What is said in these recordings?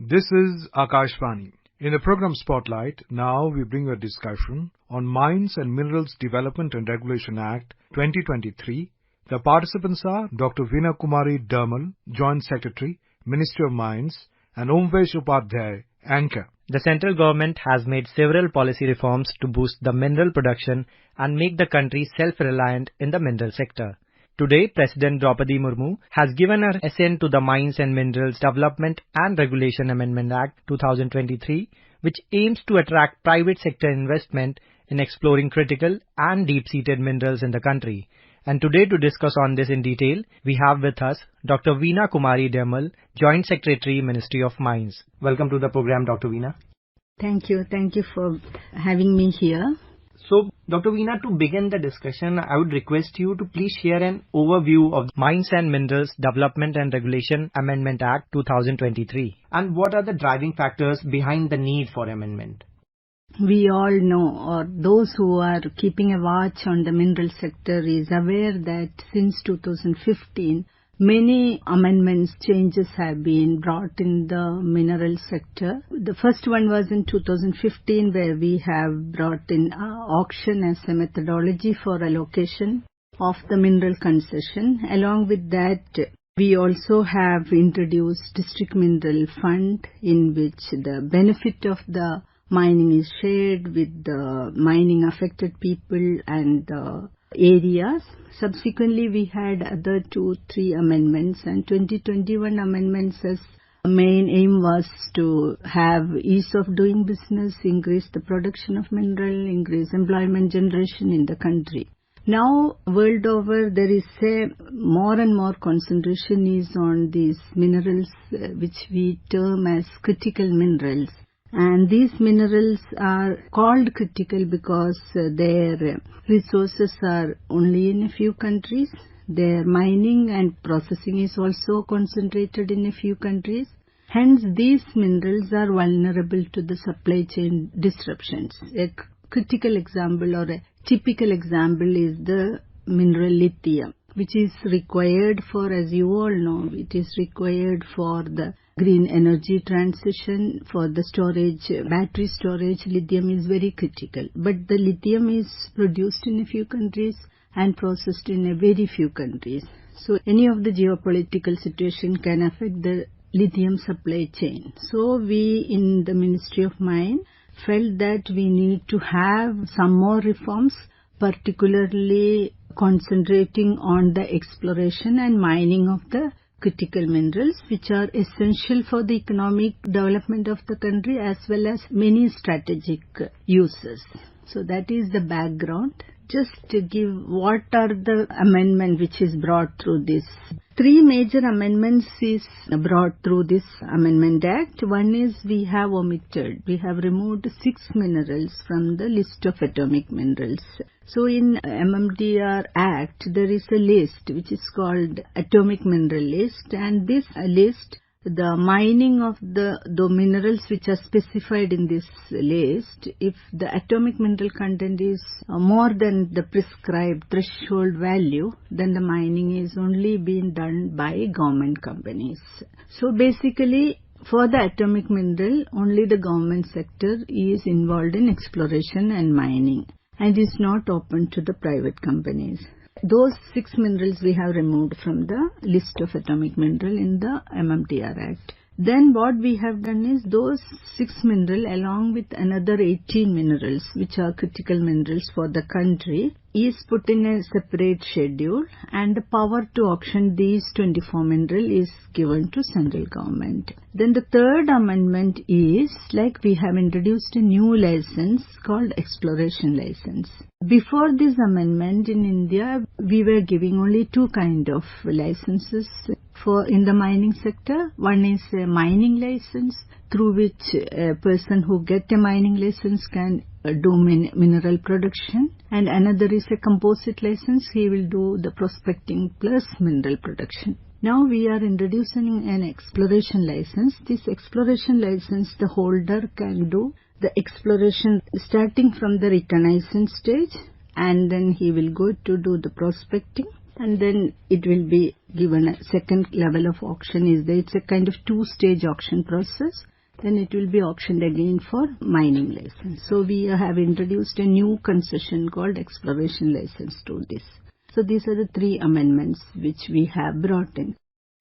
This is Akashvani. In the program Spotlight, now we bring a discussion on Mines and Minerals Development and Regulation Act 2023. The participants are Dr. Veena Kumari Dermal, Joint Secretary, Ministry of Mines, and Omvesh Upadhyay, Anchor. The central government has made several policy reforms to boost the mineral production and make the country self-reliant in the mineral sector. Today, President Draupadi Murmu has given her assent to the Mines and Minerals Development and Regulation Amendment Act 2023, which aims to attract private sector investment in exploring critical and deep-seated minerals in the country. And today, to discuss on this in detail, we have with us Dr. Veena Kumari Dermal, Joint Secretary, Ministry of Mines. Welcome to the program, Dr. Veena. Thank you. Thank you for having me here. So, Dr. Veena, to begin the discussion, I would request you to please share an overview of Mines and Minerals Development and Regulation Amendment Act 2023 and what are the driving factors behind the need for amendment. We all know, or those who are keeping a watch on the mineral sector is aware that since 2015, many amendments, changes have been brought in the mineral sector. The first one was in 2015 where we have brought in auction as a methodology for allocation of the mineral concession. Along with that, we also have introduced District Mineral Fund in which the benefit of the mining is shared with the mining affected people and the areas. Subsequently, we had other 2-3 amendments, and 2021 amendments as main aim was to have ease of doing business, increase the production of mineral, increase employment generation in the country. Now, world over, there is a more and more concentration is on these minerals which we term as critical minerals. And these minerals are called critical because their resources are only in a few countries. Their mining and processing is also concentrated in a few countries. Hence, these minerals are vulnerable to the supply chain disruptions. A critical example or a typical example is the mineral lithium, which is required for, as you all know, it is required for the green energy transition, for the storage, battery storage. Lithium is very critical. But the lithium is produced in a few countries and processed in a very few countries. So any of the geopolitical situation can affect the lithium supply chain. So we in the Ministry of Mines felt that we need to have some more reforms, particularly concentrating on the exploration and mining of the critical minerals which are essential for the economic development of the country as well as many strategic uses. So that is the background. Just to give what are the amendment which is brought through this. 3 major amendments is brought through this Amendment Act. One is we have removed 6 minerals from the list of atomic minerals. So in MMDR Act, there is a list which is called Atomic Mineral List, and this list, the mining of the minerals which are specified in this list, if the atomic mineral content is more than the prescribed threshold value, then the mining is only being done by government companies. So basically, for the atomic mineral, only the government sector is involved in exploration and mining and is not open to the private companies. Those 6 minerals we have removed from the list of atomic mineral in the MMDR Act. Then what we have done is those 6 minerals along with another 18 minerals which are critical minerals for the country is put in a separate schedule, and the power to auction these 24 minerals is given to central government. Then the third amendment is like we have introduced a new license called exploration license. Before this amendment in India, we were giving only 2 kind of licenses for in the mining sector. One is a mining license through which a person who get a mining license can do mineral production, and another is a composite license. He will do the prospecting plus mineral production. Now we are introducing an exploration license. This exploration license, the holder can do the exploration starting from the reconnaissance stage, and then he will go to do the prospecting, and then it will be given a second level of auction. It's a kind of 2-stage auction process. then it will be auctioned again for mining license. So we have introduced a new concession called exploration license to this. So these are the 3 amendments which we have brought in.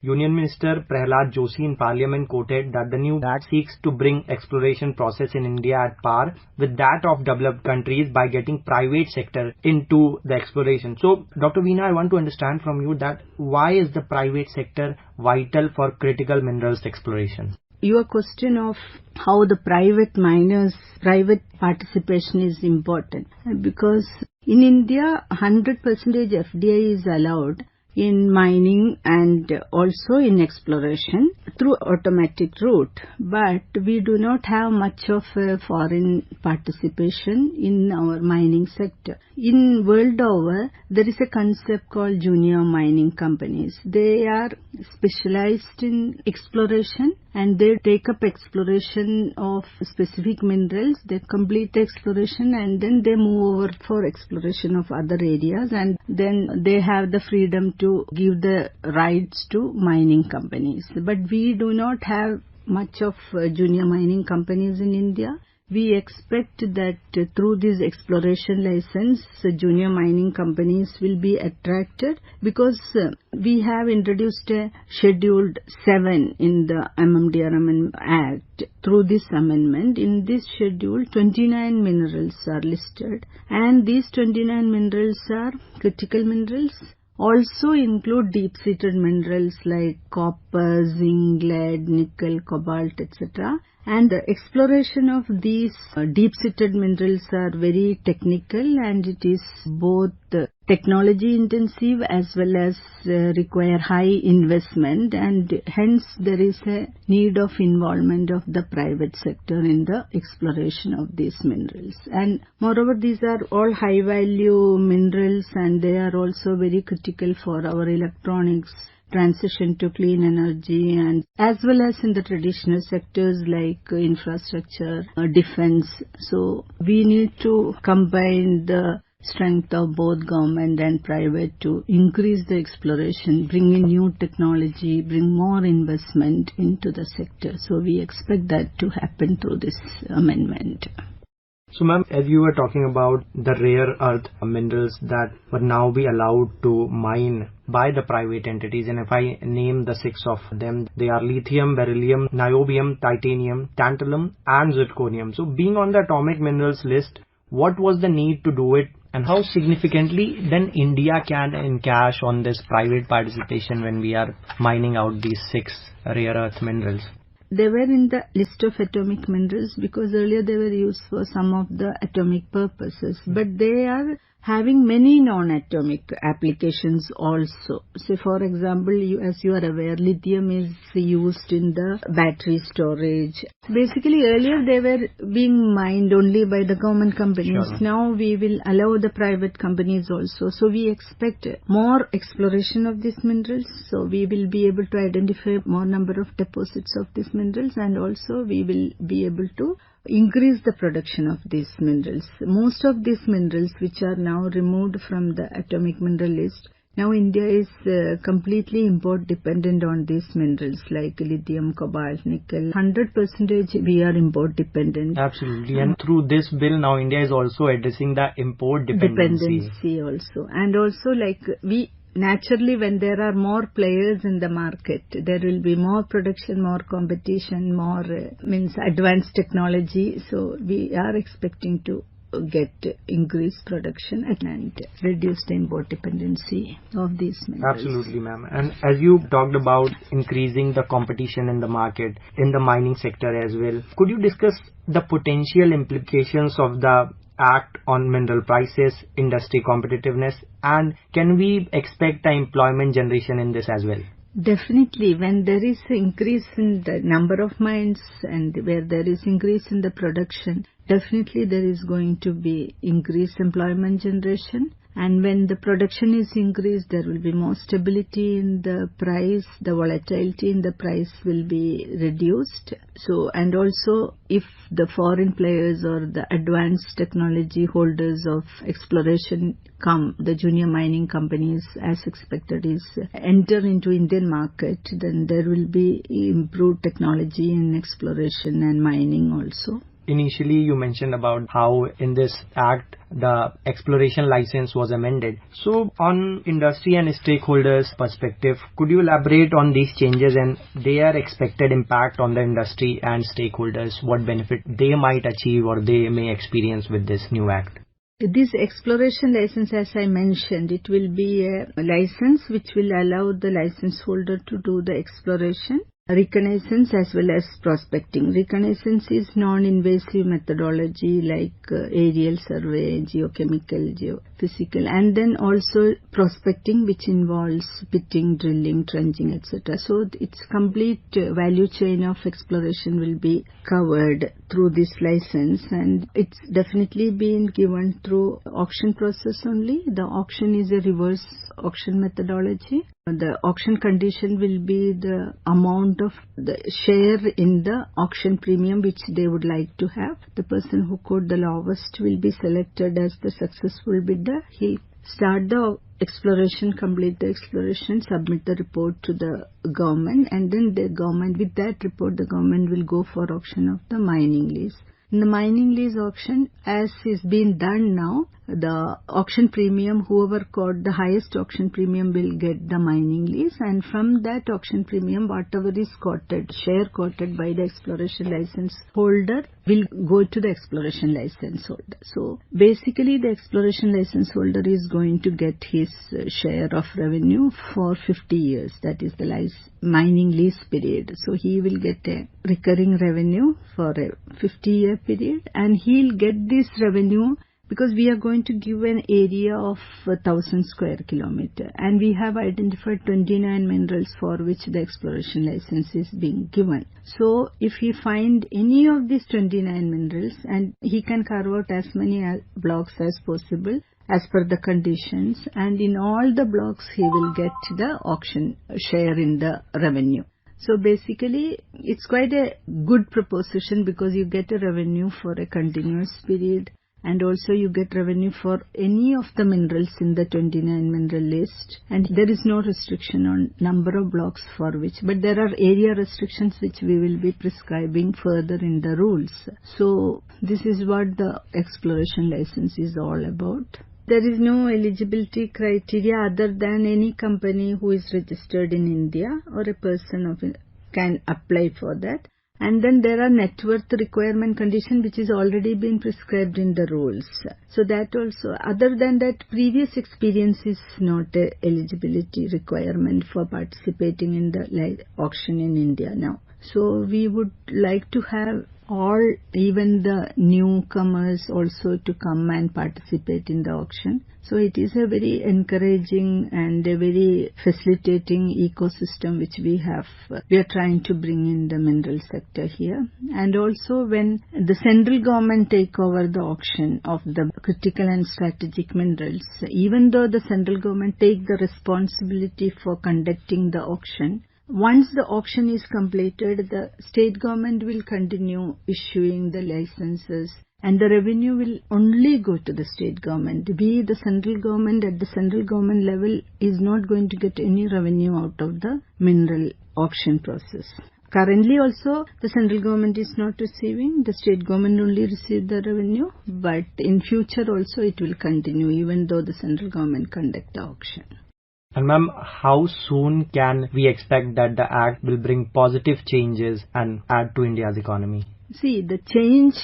Union Minister Prahlad Joshi in Parliament quoted that the new act seeks to bring exploration process in India at par with that of developed countries by getting private sector into the exploration. So, Dr. Veena, I want to understand from you that why is the private sector vital for critical minerals exploration? Your question of how the private miners, private participation is important, because in India 100% FDI is allowed in mining and also in exploration through automatic route, but we do not have much of a foreign participation in our mining sector. In world over, there is a concept called junior mining companies. They are specialized in exploration and they take up exploration of specific minerals, they complete the exploration and then they move over for exploration of other areas, and then they have the freedom to give the rights to mining companies. But we do not have much of junior mining companies in India. We expect that through this exploration license, junior mining companies will be attracted, because we have introduced a Scheduled 7 in the MMDRM Act. Through this amendment, in this schedule, 29 minerals are listed, and these 29 minerals are critical minerals. Also include deep-seated minerals like copper, zinc, lead, nickel, cobalt, etc. And the exploration of these deep-seated minerals are very technical, and it is both technology intensive as well as require high investment, and hence there is a need of involvement of the private sector in the exploration of these minerals. And moreover, these are all high value minerals, and they are also very critical for our electronics transition to clean energy, and as well as in the traditional sectors like infrastructure, defense. So we need to combine the strength of both government and private to increase the exploration, bring in new technology, bring more investment into the sector. So we expect that to happen through this amendment. So ma'am, as you were talking about the rare earth minerals that will now be allowed to mine by the private entities, and if I name the 6 of them, they are lithium, beryllium, niobium, titanium, tantalum and zirconium. So being on the atomic minerals list, what was the need to do it, and how significantly then India can encash on this private participation when we are mining out these 6 rare earth minerals? They were in the list of atomic minerals because earlier they were used for some of the atomic purposes, but they are having many non-atomic applications also. So for example, as you are aware, lithium is used in the battery storage. Basically earlier they were being mined only by the government companies. Sure. Now we will allow the private companies also. So we expect more exploration of these minerals. So we will be able to identify more number of deposits of these minerals, and also we will be able to increase the production of these minerals. Most of these minerals which are now removed from the atomic mineral list, now India is completely import dependent on these minerals like lithium, cobalt, nickel. 100% we are import dependent. Absolutely. And through this bill now India is also addressing the import dependency also. And also like we naturally, when there are more players in the market, there will be more production, more competition, more advanced technology. So we are expecting to get increased production and reduce the import dependency of these minerals. Absolutely, ma'am. And as you talked about increasing the competition in the market, in the mining sector as well, could you discuss the potential implications of the Act on mineral prices, industry competitiveness, and can we expect the employment generation in this as well? Definitely, when there is an increase in the number of mines and where there is increase in the production, definitely there is going to be increased employment generation. And when the production is increased, there will be more stability in the price, the volatility in the price will be reduced. So, and also if the foreign players or the advanced technology holders of exploration come, the junior mining companies as expected is enter into Indian market, then there will be improved technology in exploration and mining also. Initially, you mentioned about how in this act, the exploration license was amended. So, on industry and stakeholders' perspective, could you elaborate on these changes and their expected impact on the industry and stakeholders, what benefit they might achieve or they may experience with this new act? This exploration license, as I mentioned, it will be a license which will allow the license holder to do the exploration, reconnaissance as well as prospecting. Reconnaissance is non-invasive methodology like aerial survey, geochemical, geophysical, and then also prospecting, which involves pitting, drilling, trenching, etc. So its complete value chain of exploration will be covered through this license, and it's definitely been given through auction process only. The auction is a reverse auction methodology. The auction condition will be the amount of the share in the auction premium which they would like to have. The person who quoted the lowest will be selected as the successful bidder. He'll start the exploration, complete the exploration, submit the report to the government, and then the government, with that report, the government will go for auction of the mining lease. In the mining lease auction, as is being done now, the auction premium, whoever got the highest auction premium will get the mining lease, and from that auction premium, whatever is quoted, share quoted by the exploration license holder will go to the exploration license holder. So basically the exploration license holder is going to get his share of revenue for 50 years. That is the mining lease period. So he will get a recurring revenue for a 50-year period, and he'll get this revenue because we are going to give an area of 1,000 square kilometer, and we have identified 29 minerals for which the exploration license is being given. So if he find any of these 29 minerals, and he can carve out as many blocks as possible as per the conditions, and in all the blocks he will get the auction share in the revenue. So basically, it's quite a good proposition because you get a revenue for a continuous period, and also you get revenue for any of the minerals in the 29 mineral list, and there is no restriction on number of blocks for which, but there are area restrictions which we will be prescribing further in the rules. So this is what the exploration license is all about. There is no eligibility criteria other than any company who is registered in India or a person can apply for that. And then there are net worth requirement condition which is already been prescribed in the rules. So that also, other than that, previous experience is not a eligibility requirement for participating in the auction in India now. So we would like to have all, even the newcomers also to come and participate in the auction. So it is a very encouraging and a very facilitating ecosystem which we are trying to bring in the mineral sector here. And also when the central government take over the auction of the critical and strategic minerals, even though the central government take the responsibility for conducting the auction, once the auction is completed, the state government will continue issuing the licenses, and the revenue will only go to the state government. The central government at the central government level is not going to get any revenue out of the mineral auction process. Currently also the central government is not receiving, the state government only receive the revenue, but in future also it will continue even though the central government conduct the auction. And ma'am, how soon can we expect that the Act will bring positive changes and add to India's economy? See, the change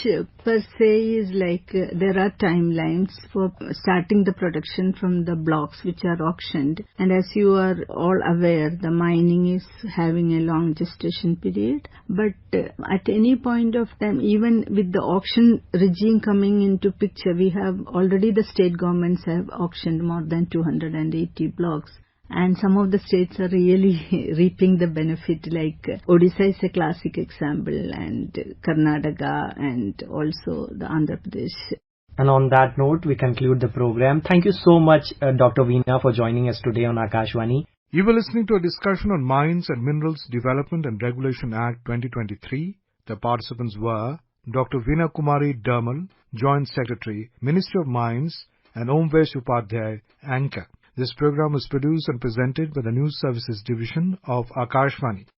per se is like there are timelines for starting the production from the blocks which are auctioned. And as you are all aware, the mining is having a long gestation period. But at any point of time, even with the auction regime coming into picture, we have already the state governments have auctioned more than 280 blocks. And some of the states are really reaping the benefit, like Odisha is a classic example, and Karnataka, and also the Andhra Pradesh. And on that note, we conclude the program. Thank you so much, Dr. Veena, for joining us today on Akashvani. You were listening to a discussion on Mines and Minerals Development and Regulation Act 2023. The participants were Dr. Veena Kumari Dermal, Joint Secretary, Ministry of Mines, and Omvesh Upadhyay, Anchor. This program was produced and presented by the News Services Division of Akashvani.